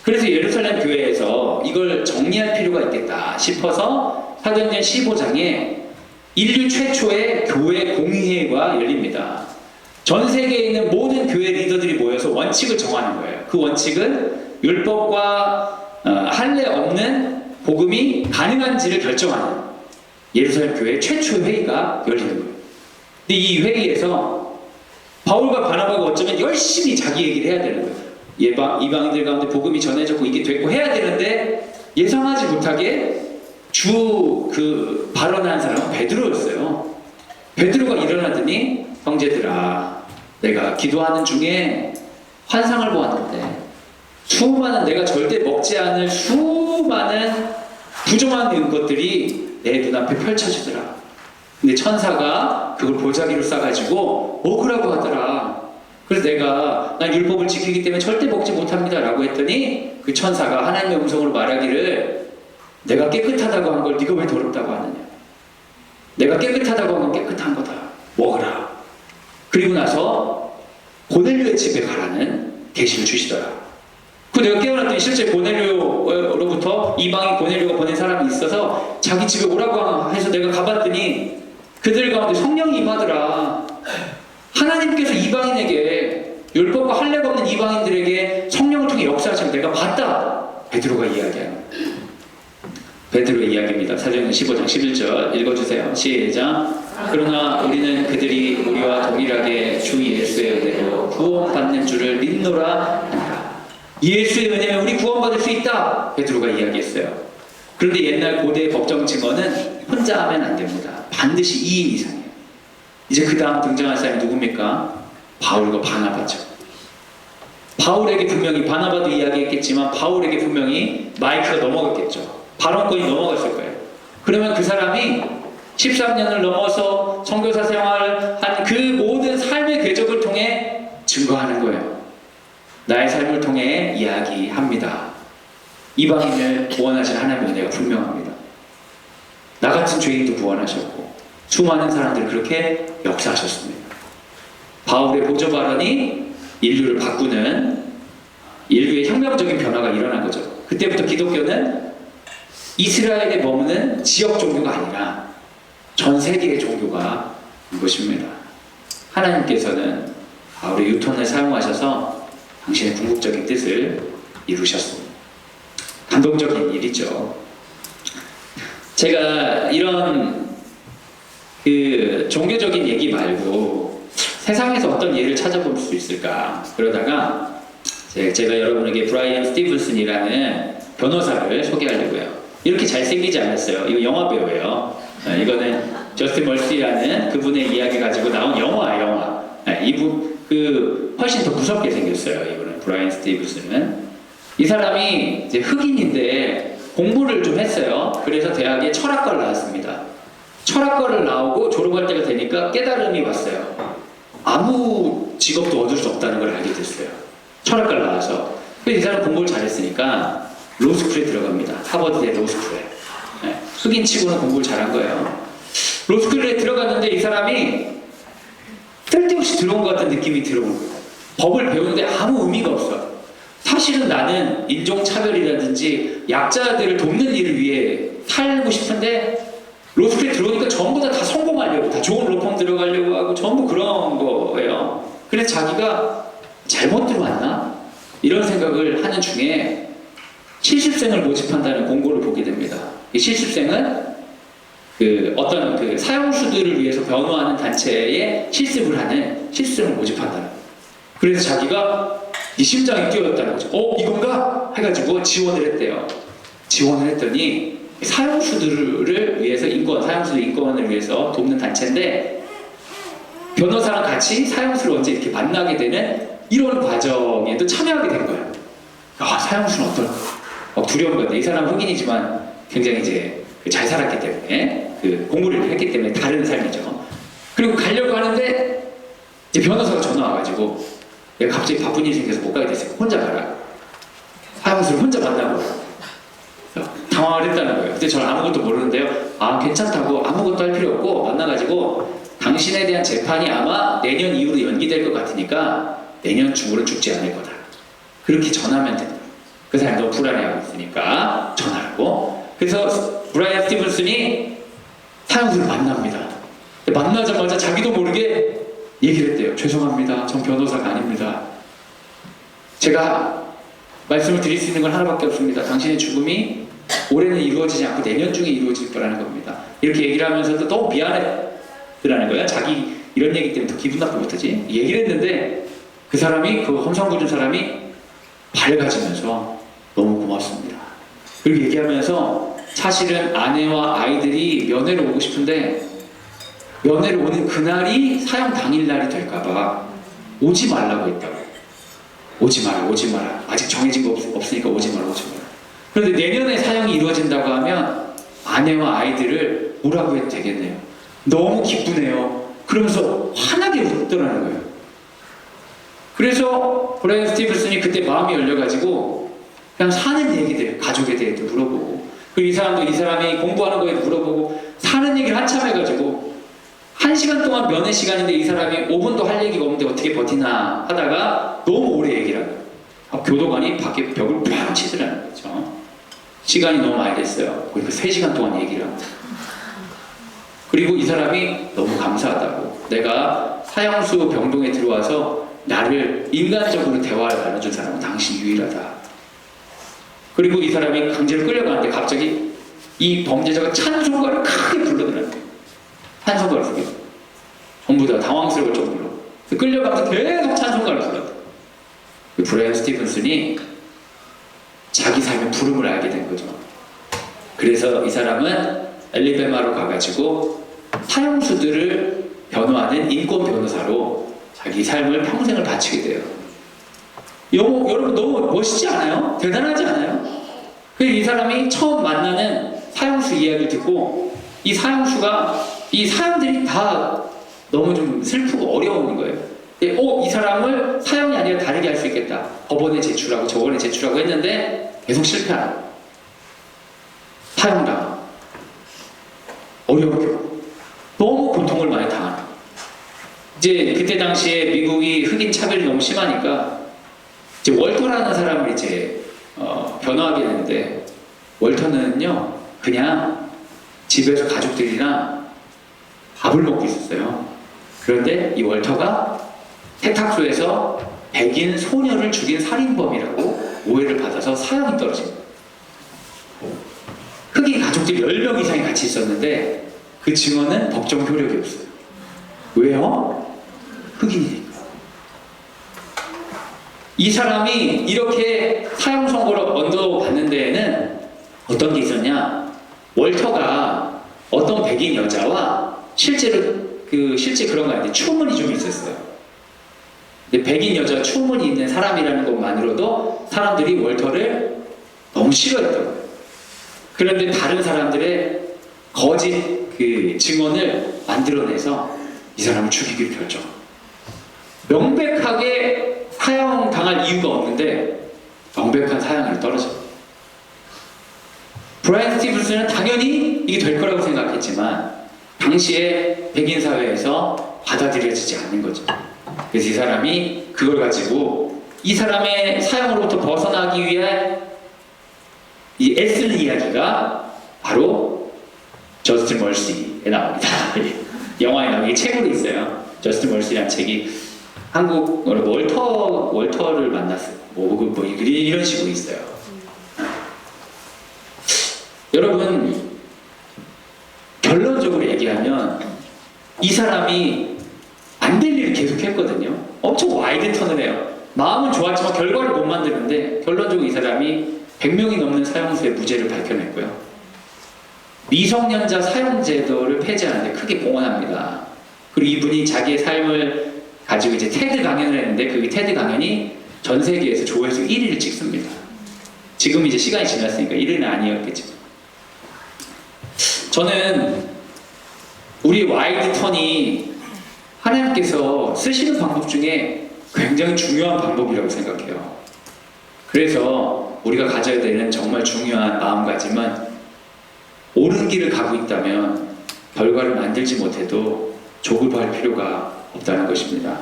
Speaker 1: 그래서 예루살렘 교회에서 이걸 정리할 필요가 있겠다 싶어서 사도행전 15장에 인류 최초의 교회 공의회가 열립니다. 전 세계에 있는 모든 교회 리더들이 모여서 원칙을 정하는 거예요. 그 원칙은 율법과 할례 없는 복음이 가능한지를 결정하는 예루살렘 교회 최초의 회의가 열리는 거예요. 근데 이 회의에서 바울과 바나바가 어쩌면 열심히 자기 얘기를 해야 되는 거예요. 이방인들 가운데 복음이 전해졌고 이게 됐고 해야 되는데 예상하지 못하게 주 발언한 사람은 베드로였어요. 베드로가 일어나더니 형제들아 내가 기도하는 중에 환상을 보았는데 수많은 내가 절대 먹지 않을 수많은 부정한 것들이 내 눈앞에 펼쳐지더라. 근데 천사가 그걸 보자기로 싸가지고 먹으라고 하더라. 그래서 내가 난 율법을 지키기 때문에 절대 먹지 못합니다 라고 했더니 그 천사가 하나님의 음성으로 말하기를 내가 깨끗하다고 한 걸 네가 왜 더럽다고 하느냐. 내가 깨끗하다고 한 건 깨끗한 거다. 먹으라. 그리고 나서 고넬료의 집에 가라는 계시를 주시더라. 그 내가 깨어났더니 실제 고넬료로부터 이방인 고넬료가 보낸 사람이 있어서 자기 집에 오라고 해서 내가 가봤더니 그들 가운데 성령이 임하더라. 하나님께서 이방인에게 율법과 할례가 없는 이방인들에게 성령을 통해 중에 역사하시고 내가 봤다. 베드로가 이야기하는 베드로의 이야기입니다. 사도행전 15장 11절 읽어주세요. 시작. 그러나 우리는 그들이 우리와 동일하게 주 예수의 은혜로 구원받는 줄을 믿노라 한다. 예수의 은혜면 우리 구원받을 수 있다. 베드로가 이야기했어요. 그런데 옛날 고대 법정 증언은 혼자 하면 안 됩니다. 반드시 2인 이상이에요. 이제 그 다음 등장할 사람이 누굽니까? 바울과 바나바죠. 바울에게 분명히 바나바도 이야기했겠지만 바울에게 분명히 마이크가 넘어갔겠죠. 발언권이 넘어갔을 거예요. 그러면 그 사람이 13년을 넘어서 선교사 생활을 한 그 모든 삶의 궤적을 통해 증거하는 거예요. 나의 삶을 통해 이야기합니다. 이방인을 구원하신 하나님의 은혜가 분명합니다. 나 같은 죄인도 구원하셨고 수많은 사람들을 그렇게 역사하셨습니다. 바울의 보조 발언이 인류를 바꾸는 인류의 혁명적인 변화가 일어난 거죠. 그때부터 기독교는 이스라엘에 머무는 지역 종교가 아니라 전 세계의 종교가 된 것입니다. 하나님께서는 바울의 유턴을 사용하셔서 당신의 궁극적인 뜻을 이루셨습니다. 감동적인 일이죠. 제가 이런 종교적인 얘기 말고 세상에서 어떤 예를 찾아볼 수 있을까 그러다가 제가 여러분에게 브라이언 스티븐슨이라는 변호사를 소개하려고요. 이렇게 잘생기지 않았어요. 이거 영화 배우예요. 이거는 저스틴 멀시라는 그분의 이야기 가지고 나온 영화. 이분 훨씬 더 무섭게 생겼어요. 이분은 브라이언 스티븐슨은. 이 사람이 이제 흑인인데 공부를 좀 했어요. 그래서 대학에 철학과를 나왔습니다. 철학과를 나오고 졸업할 때가 되니까 깨달음이 왔어요. 아무 직업도 얻을 수 없다는 걸 알게 됐어요. 철학과를 나와서. 근데 이 사람 공부를 잘했으니까 로스쿨에 들어갑니다. 하버드대 로스쿨에. 흑인 치고는 공부를 잘한 거예요. 로스쿨에 들어갔는데 이 사람이 쓸데없이 들어온 것 같은 느낌이 들어온 거예요. 법을 배우는데 아무 의미가 없어. 사실은 나는 인종차별이라든지 약자들을 돕는 일을 위해 살고 싶은데 로스쿨에 들어오니까 전부 다 성공하려고, 다 좋은 로펌 들어가려고 하고 전부 그런 거예요. 그래서 자기가 잘못 들어왔나? 이런 생각을 하는 중에 실습생을 모집한다는 공고를 보게 됩니다. 이 실습생은 어떤 사형수들을 위해서 변호하는 단체에 실습을 하는 실습생을 모집한다는 거예요. 그래서 자기가 이 심장이 뛰어졌다는 거죠. 이건가? 해가지고 지원을 했대요. 지원을 했더니 사형수들을 위해서 사형수들 인권을 위해서 돕는 단체인데 변호사랑 같이 사형수를 언제 이렇게 만나게 되는 이런 과정에도 참여하게 된 거예요. 사형수는 어떨까? 두려운 건데 이 사람은 흑인이지만 굉장히 이제 잘 살았기 때문에 공부를 했기 때문에 다른 삶이죠. 그리고 가려고 하는데 이제 변호사가 전화 와가지고 내가 갑자기 바쁜 일이 생겨서 못 가게 됐으니까 혼자 가라. 사형수를 혼자 만나고 당황을 했다는 거예요. 그때 저는 아무것도 모르는데요. 괜찮다고 아무것도 할 필요 없고 만나가지고 당신에 대한 재판이 아마 내년 이후로 연기될 것 같으니까 내년 중으로 죽지 않을 거다. 그렇게 전하면 된다. 그 사람이 너무 불안해하고 있으니까 전화하고. 그래서 브라이언 스티븐슨이 사형수를 만납니다. 만나자마자 자기도 모르게 얘기를 했대요. 죄송합니다. 전 변호사가 아닙니다. 제가 말씀을 드릴 수 있는 건 하나밖에 없습니다. 당신의 죽음이 올해는 이루어지지 않고 내년 중에 이루어질 거라는 겁니다. 이렇게 얘기를 하면서도 너무 미안했더라는 거야. 자기 이런 얘기 때문에 더 기분 나쁘고 어떡하지? 얘기를 했는데 그 사람이, 그 험상궂은 사람이 밝아지면서 너무 고맙습니다. 그리고 얘기하면서 사실은 아내와 아이들이 면회를 오고 싶은데 면회를 오는 그날이 사형 당일날이 될까봐 오지 말라고 했다고. 오지 마라. 아직 정해진 거 없으니까 오지 마라. 그런데 내년에 사형이 이루어진다고 하면 아내와 아이들을 오라고 해도 되겠네요. 너무 기쁘네요. 그러면서 환하게 웃더라는 거예요. 그래서 브라이언 스티븐슨이 그때 마음이 열려가지고 그냥 사는 얘기들, 가족에 대해서 물어보고, 그리고 이 사람이 공부하는 거에 물어보고, 사는 얘기를 한참 해가지고 1시간 동안 면회 시간인데 이 사람이 5분도 할 얘기가 없는데 어떻게 버티나 하다가 너무 오래 얘기를 하는 거예요. 교도관이 밖에 벽을 팍 치더라는 거죠. 시간이 너무 많이 됐어요. 그러니까 3시간 동안 얘기를 합니다. 그리고 이 사람이 너무 감사하다고, 내가 사형수 병동에 들어와서 나를 인간적으로 대화를 나눠준 사람은 당신이 유일하다. 그리고 이 사람이 강제로 끌려가는데 갑자기 이 범죄자가 찬송가를 크게 불러들어요. 찬송가를 부르게. 전부 다 당황스러울 정도로. 끌려가면서 계속 찬송가를 불러요. 브라이언 스티븐슨이 자기 삶의 부름을 알게 된 거죠. 그래서 이 사람은 엘리베마로 가가지고 사형수들을 변호하는 인권 변호사로 자기 삶을 평생을 바치게 돼요. 여러분 너무 멋있지 않아요? 대단하지 않아요? 이 사람이 처음 만나는 사형수 이야기를 듣고 이 사형들이 다 너무 좀 슬프고 어려운 거예요. 이 사람을 사형이 아니라 다르게 할 수 있겠다. 법원에 제출하고 저번에 제출하고 했는데 계속 실패하고 사형당하고 어렵고 너무 고통을 많이 당하는. 이제 그때 당시에 미국이 흑인 차별이 너무 심하니까 이제 월터라는 사람을 이제 변호하게 되는데 월터는요 그냥 집에서 가족들이랑 밥을 먹고 있었어요. 그런데 이 월터가 세탁소에서 백인 소녀를 죽인 살인범이라고 오해를 받아서 사형이 떨어집니다. 흑인 가족들이 10명 이상이 같이 있었는데 그 증언은 법정 효력이 없어요. 왜요? 흑인이니까. 이 사람이 이렇게 사형 선고를 언도받는 데에는 어떤 게 있었냐? 월터가 어떤 백인 여자와 실제 그런 거 아닌데 추문이 좀 있었어요. 근데 백인 여자 추문이 있는 사람이라는 것만으로도 사람들이 월터를 너무 싫어했던 거예요. 그런데 다른 사람들의 거짓 그 증언을 만들어내서 이 사람을 죽이기로 결정. 명백하게 사형 당할 이유가 없는데 명백한 사형이 떨어져. 브라이언 스티븐슨은 당연히 이게 될 거라고 생각했지만 당시에 백인 사회에서 받아들여지지 않는 거죠. 그래서 이 사람이 그걸 가지고 이 사람의 사형으로부터 벗어나기 위해 이 애쓰는 이야기가 바로 저스틴 멀시에 나옵니다. 영화에 나오는 책으로 있어요. 저스틴 멀시라는 책이 한국어로 월터를 만났어요. 이런 식으로 있어요. 여러분 결론적으로 얘기하면 이 사람이 안 될 일을 계속 했거든요. 엄청 와이드 턴을 해요. 마음은 좋았지만 결과를 못 만드는데 결론적으로 이 사람이 100명이 넘는 사형수의 무죄를 밝혀냈고요. 미성년자 사형제도를 폐지하는데 크게 공헌합니다. 그리고 이분이 자기의 삶을 가지고 이제 테드 강연을 했는데 그 테드 강연이 전 세계에서 조회수 1위를 찍습니다. 지금 이제 시간이 지났으니까 1위는 아니었겠지만 저는 우리 와이드 턴이 하나님께서 쓰시는 방법 중에 굉장히 중요한 방법이라고 생각해요. 그래서 우리가 가져야 되는 정말 중요한 마음가짐은 옳은 길을 가고 있다면 결과를 만들지 못해도 조급할 필요가 없다는 것입니다.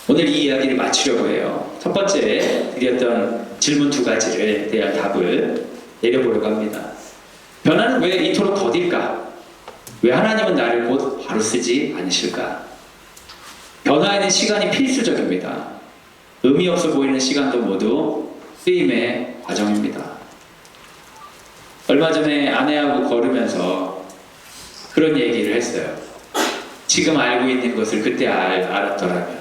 Speaker 1: 오늘 이 이야기를 마치려고 해요. 첫 번째 드렸던 질문 2가지를 대한 답을 내려보려고 합니다. 변화는 왜 이토록 더딜까? 왜 하나님은 나를 곧 바로 쓰지 않으실까? 변화에는 시간이 필수적입니다. 의미 없어 보이는 시간도 모두 쓰임의 과정입니다. 얼마 전에 아내하고 걸으면서 그런 얘기를 했어요. 지금 알고 있는 것을 그때 알았더라면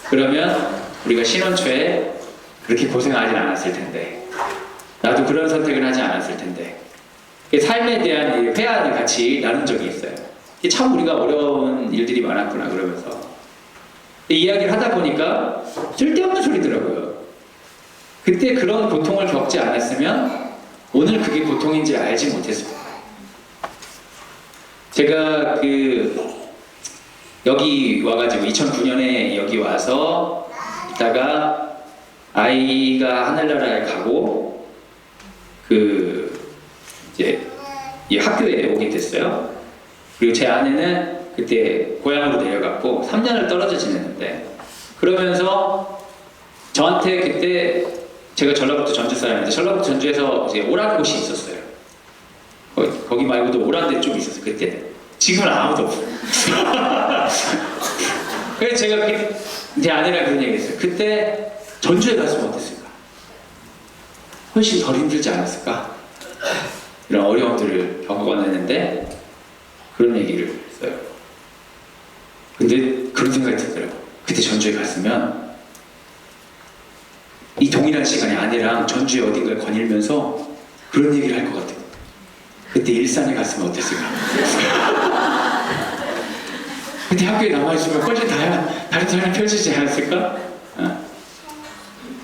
Speaker 1: 그러면 우리가 신혼 초에 그렇게 고생하지 않았을 텐데 나도 그런 선택을 하지 않았을 텐데 삶에 대한 회한을 같이 나눈 적이 있어요. 참 우리가 어려운 일들이 많았구나 그러면서 이야기를 하다 보니까 쓸데없는 소리더라고요. 그때 그런 고통을 겪지 않았으면 오늘 그게 고통인지 알지 못했을 거예요. 제가 여기 와가지고 2009년에 여기 와서 있다가 아이가 하늘나라에 가고 이제 이 학교에 오게 됐어요. 그리고 제 아내는 그때 고향으로 내려갔고 3년을 떨어져 지냈는데 그러면서 저한테 그때 제가 전라북도 전주 사람인데 전라북도 전주에서 이제 오라는 곳이 있었어요. 거기 말고도 오라는 데 좀 있었어요. 그때는. 지금은 아무도 없어요. 그래서 제가 제 아내랑 그런 얘기 했어요. 그때 전주에 갔으면 어땠을까? 훨씬 덜 힘들지 않았을까? 이런 어려움들을 겪어냈는데 그런 얘기를 했어요. 근데 그런 생각이 들더라고요. 그때 전주에 갔으면 이 동일한 시간에 아내랑 전주에 어딘가를 거닐면서 그런 얘기를 할 것 같아요. 그때 일산에 갔으면 어땠을까? 그때 학교에 남아있으면 훨씬 다른 삶이 펼치지 않았을까?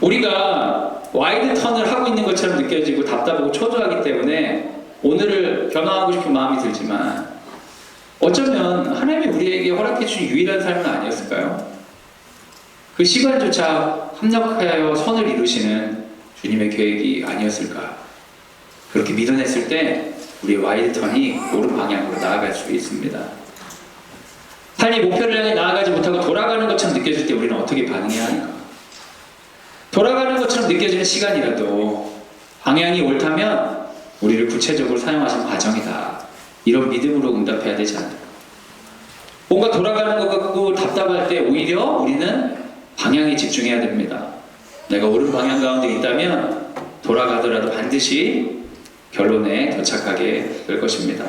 Speaker 1: 우리가 와이드 턴을 하고 있는 것처럼 느껴지고 답답하고 초조하기 때문에 오늘을 변화하고 싶은 마음이 들지만 어쩌면 하나님이 우리에게 허락해 주신 유일한 삶은 아니었을까요? 그 시간조차 합력하여 선을 이루시는 주님의 계획이 아니었을까? 그렇게 믿어냈을 때 우리의 와이드 턴이 옳은 방향으로 나아갈 수 있습니다. 삶이 목표를 향해 나아가지 못하고 돌아가는 것처럼 느껴질 때 우리는 어떻게 반응해야 할까? 돌아가는 것처럼 느껴지는 시간이라도 방향이 옳다면 우리를 구체적으로 사용하신 과정이다. 이런 믿음으로 응답해야 되지 않을까? 뭔가 돌아가는 것 같고 답답할 때 오히려 우리는 방향에 집중해야 됩니다. 내가 옳은 방향 가운데 있다면 돌아가더라도 반드시 결론에 도착하게 될 것입니다.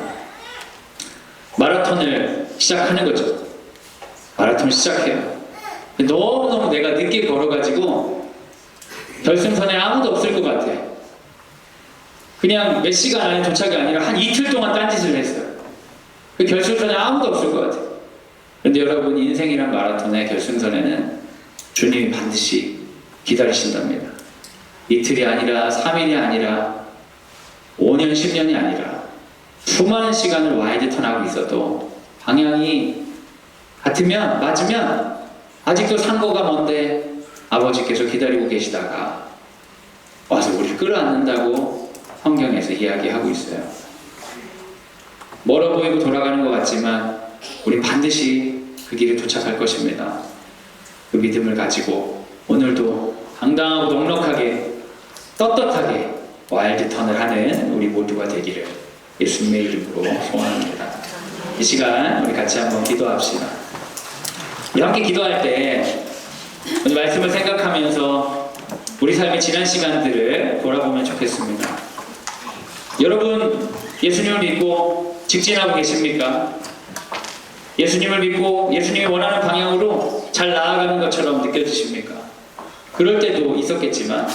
Speaker 1: 마라톤을 시작하는 거죠. 마라톤을 시작해요. 너무너무 내가 늦게 걸어가지고 결승선에 아무도 없을 것 같아. 그냥 몇 시간 안에 도착이 아니라 한 이틀 동안 딴짓을 했어요. 그 결승선에 아무도 없을 것 같아. 그런데 여러분, 인생이란 마라톤의 결승선에는 주님이 반드시 기다리신답니다. 이틀이 아니라 3일이 아니라 5년, 10년이 아니라 수많은 시간을 와이드 턴하고 있어도 방향이 같으면, 맞으면 아직도 산거가 먼데 아버지께서 기다리고 계시다가 와서 우리를 끌어안는다고 성경에서 이야기하고 있어요. 멀어 보이고 돌아가는 것 같지만 우리 반드시 그 길에 도착할 것입니다. 그 믿음을 가지고 오늘도 당당하고 넉넉하게 떳떳하게 와일드 턴을 하는 우리 모두가 되기를 예수님의 이름으로 소원합니다. 이 시간 우리 같이 한번 기도합시다. 우리 함께 기도할 때 오늘 말씀을 생각하면서 우리 삶의 지난 시간들을 돌아보면 좋겠습니다. 여러분, 예수님을 믿고 직진하고 계십니까? 예수님을 믿고 예수님이 원하는 방향으로 잘 나아가는 것처럼 느껴지십니까? 그럴 때도 있었겠지만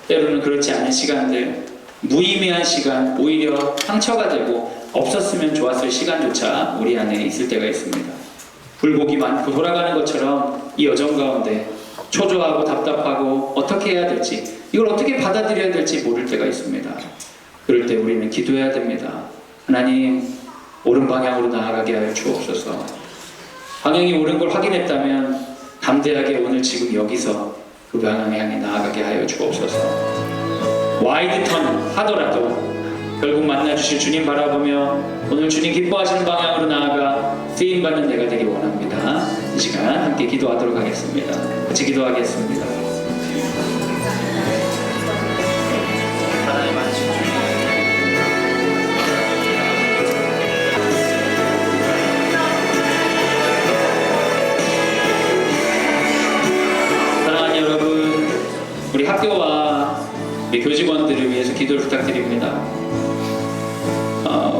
Speaker 1: 때로는 그렇지 않은 시간들, 무의미한 시간, 오히려 상처가 되고 없었으면 좋았을 시간조차 우리 안에 있을 때가 있습니다. 굴곡이 많고 돌아가는 것처럼 이 여정 가운데 초조하고 답답하고 어떻게 해야 될지, 이걸 어떻게 받아들여야 될지 모를 때가 있습니다. 그럴 때 우리는 기도해야 됩니다. 하나님, 옳은 방향으로 나아가게 하여 주옵소서. 방향이 옳은 걸 확인했다면 담대하게 오늘 지금 여기서 그 방향을 향해 나아가게 하여 주옵소서. 와이드 턴 하더라도 결국 만나주실 주님 바라보며 오늘 주님 기뻐하시는 방향으로 나아가 쓰임받는 내가 되길 원합니다. 이 시간 함께 기도하도록 하겠습니다. 같이 기도하겠습니다. 하나님 안으신 주님, 사랑하는 여러분, 우리 학교와 우리 교직원들을 위해서 기도를 부탁드립니다.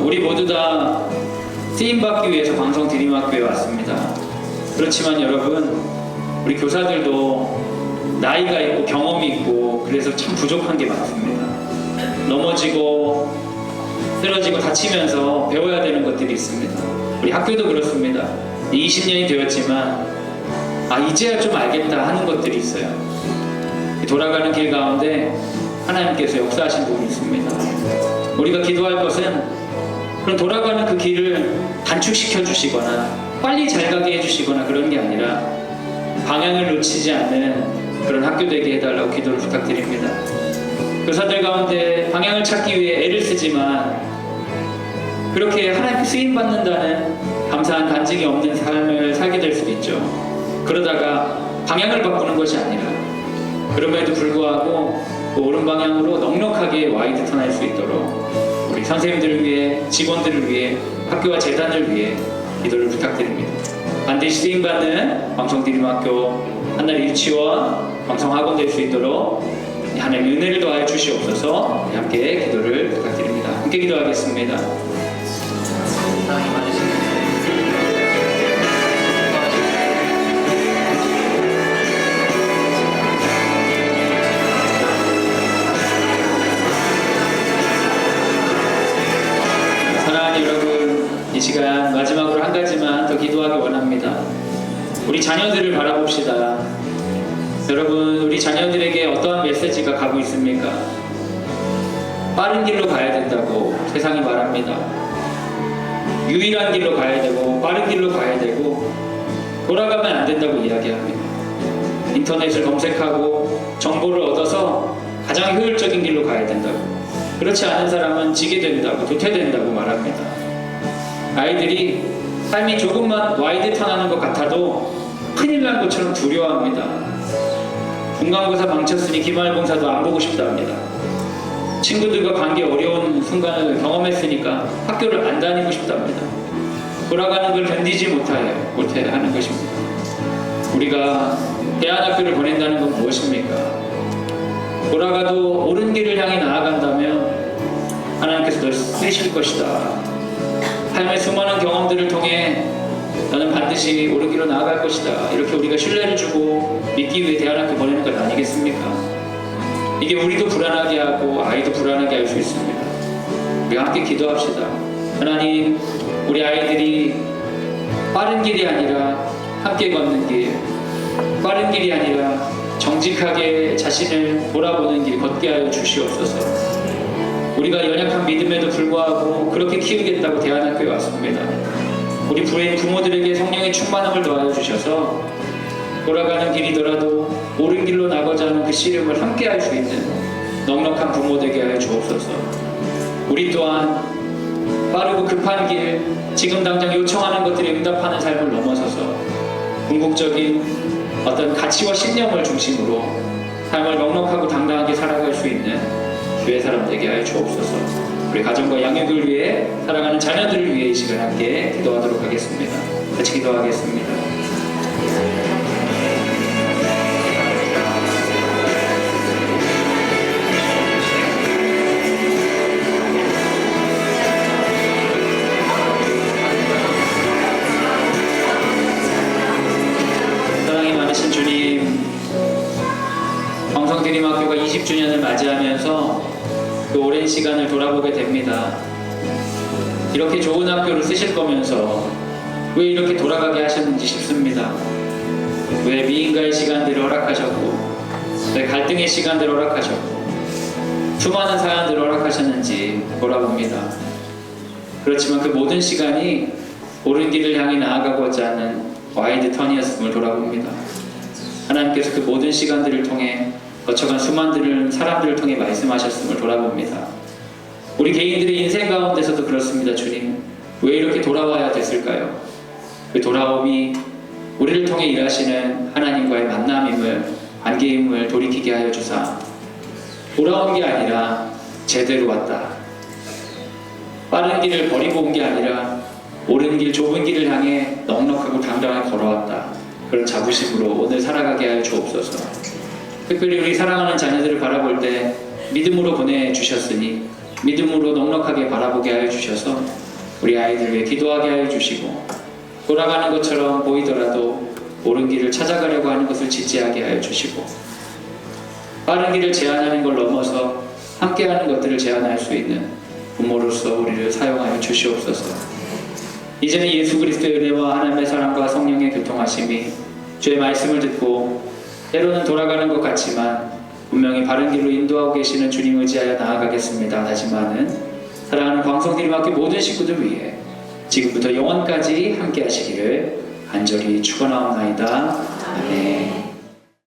Speaker 1: 우리 모두 다 쓰임받기 위해서 광성드림학교에 왔습니다. 그렇지만 여러분, 우리 교사들도 나이가 있고 경험이 있고 그래서 참 부족한 게 많습니다. 넘어지고 쓰러지고 다치면서 배워야 되는 것들이 있습니다. 우리 학교도 그렇습니다. 20년이 되었지만 이제야 좀 알겠다 하는 것들이 있어요. 돌아가는 길 가운데 하나님께서 역사하신 부분이 있습니다. 우리가 기도할 것은 그런 돌아가는 그 길을 단축시켜 주시거나 빨리 잘 가게 해주시거나 그런 게 아니라 방향을 놓치지 않는 그런 학교 되게 해달라고 기도를 부탁드립니다. 교사들 가운데 방향을 찾기 위해 애를 쓰지만 그렇게 하나님께 쓰임받는다는 감사한 간증이 없는 삶을 살게 될 수도 있죠. 그러다가 방향을 바꾸는 것이 아니라 그럼에도 불구하고 그 옳은 방향으로 넉넉하게 와이드 턴할 수 있도록 우리 선생님들을 위해, 직원들을 위해, 학교와 재단을 위해 기도를 부탁드립니다. 반드시 쓰임받는 광성드림학교 하늘의 유치원, 방송학원 될 수 있도록 하나님의 은혜를 더하여 주시옵소서. 함께 기도를 부탁드립니다. 함께 기도하겠습니다. 사랑이 많으신 사랑하는 여러분, 이 시간 마지막으로 한 가지만 더 기도하기 원합니다. 우리 자녀들을 바라봅시다. 여러분, 우리 자녀들에게 어떠한 메시지가 가고 있습니까? 빠른 길로 가야 된다고 세상이 말합니다. 유일한 길로 가야 되고 빠른 길로 가야 되고 돌아가면 안 된다고 이야기합니다. 인터넷을 검색하고 정보를 얻어서 가장 효율적인 길로 가야 된다고, 그렇지 않은 사람은 지게 된다고, 도태된다고 말합니다. 아이들이 삶이 조금만 와이드 턴하는 것 같아도 큰일 난 것처럼 두려워합니다. 중간고사 망쳤으니 기말봉사도 안 보고 싶답니다. 친구들과 관계 어려운 순간을 경험했으니까 학교를 안 다니고 싶답니다. 돌아가는 걸 견디지 못해 하는 것입니다. 우리가 대안학교를 보낸다는 건 무엇입니까? 돌아가도 옳은 길을 향해 나아간다면 하나님께서 널 쓰실 것이다. 삶의 수많은 경험들을 통해 너는 반드시 옳은 길로 나아갈 것이다. 이렇게 우리가 신뢰를 주고 믿기 위해 대안학교 보내는 것 아니겠습니까? 이게 우리도 불안하게 하고 아이도 불안하게 할 수 있습니다. 우리가 함께 기도합시다. 하나님, 우리 아이들이 빠른 길이 아니라 함께 걷는 길, 빠른 길이 아니라 정직하게 자신을 돌아보는 길 걷게 하여 주시옵소서. 우리가 연약한 믿음에도 불구하고 그렇게 키우겠다고 대안학교에 왔습니다. 우리 부모들에게 성령의 충만함을 더하여 주셔서 돌아가는 길이더라도 옳은 길로 나가자 하는 그 씨름을 함께 할 수 있는 넉넉한 부모 되게 하여 주옵소서. 우리 또한 빠르고 급한 길, 지금 당장 요청하는 것들에 응답하는 삶을 넘어서서 궁극적인 어떤 가치와 신념을 중심으로 삶을 넉넉하고 당당하게 살아갈 수 있는 교회 사람 되게 하여 주옵소서. 우리 가정과 양육을 위해, 사랑하는 자녀들을 위해 이 시간 함께 기도하도록 하겠습니다. 같이 기도하겠습니다. 사랑이 많으신 주님, 광성대림학교가 20주년을 맞이하면서 그 오랜 시간을 돌아보게 됩니다. 이렇게 좋은 학교를 쓰실 거면서 왜 이렇게 돌아가게 하셨는지 싶습니다. 왜 미인가의 시간들을 허락하셨고, 왜 갈등의 시간들을 허락하셨고, 수많은 사연들을 허락하셨는지 돌아봅니다. 그렇지만 그 모든 시간이 옳은 길을 향해 나아가고자 하는 와이드 턴이었음을 돌아봅니다. 하나님께서 그 모든 시간들을 통해 거쳐간 수많은 사람들을 통해 말씀하셨음을 돌아봅니다. 우리 개인들의 인생 가운데서도 그렇습니다. 주님, 왜 이렇게 돌아와야 됐을까요? 그 돌아옴이 우리를 통해 일하시는 하나님과의 만남임을, 관계임을 돌이키게 하여 주사, 돌아온 게 아니라 제대로 왔다, 빠른 길을 버리고 온 게 아니라 옳은 길, 좁은 길을 향해 넉넉하고 당당하게 걸어왔다, 그런 자부심으로 오늘 살아가게 하여 주옵소서. 특별히 우리 사랑하는 자녀들을 바라볼 때 믿음으로 보내주셨으니 믿음으로 넉넉하게 바라보게 하여 주셔서 우리 아이들 위해 기도하게 하여 주시고, 돌아가는 것처럼 보이더라도 옳은 길을 찾아가려고 하는 것을 지지하게 하여 주시고, 빠른 길을 제한하는 걸 넘어서 함께하는 것들을 제한할 수 있는 부모로서 우리를 사용하여 주시옵소서. 이제는 예수 그리스도의 은혜와 하나님의 사랑과 성령의 교통하심이 주의 말씀을 듣고 때로는 돌아가는 것 같지만 분명히 바른 길로 인도하고 계시는 주님 의지하여 나아가겠습니다 다짐하는 사랑하는 광성대림학교 모든 식구들 위해 지금부터 영원까지 함께 하시기를 간절히 축원하옵나이다. 아멘.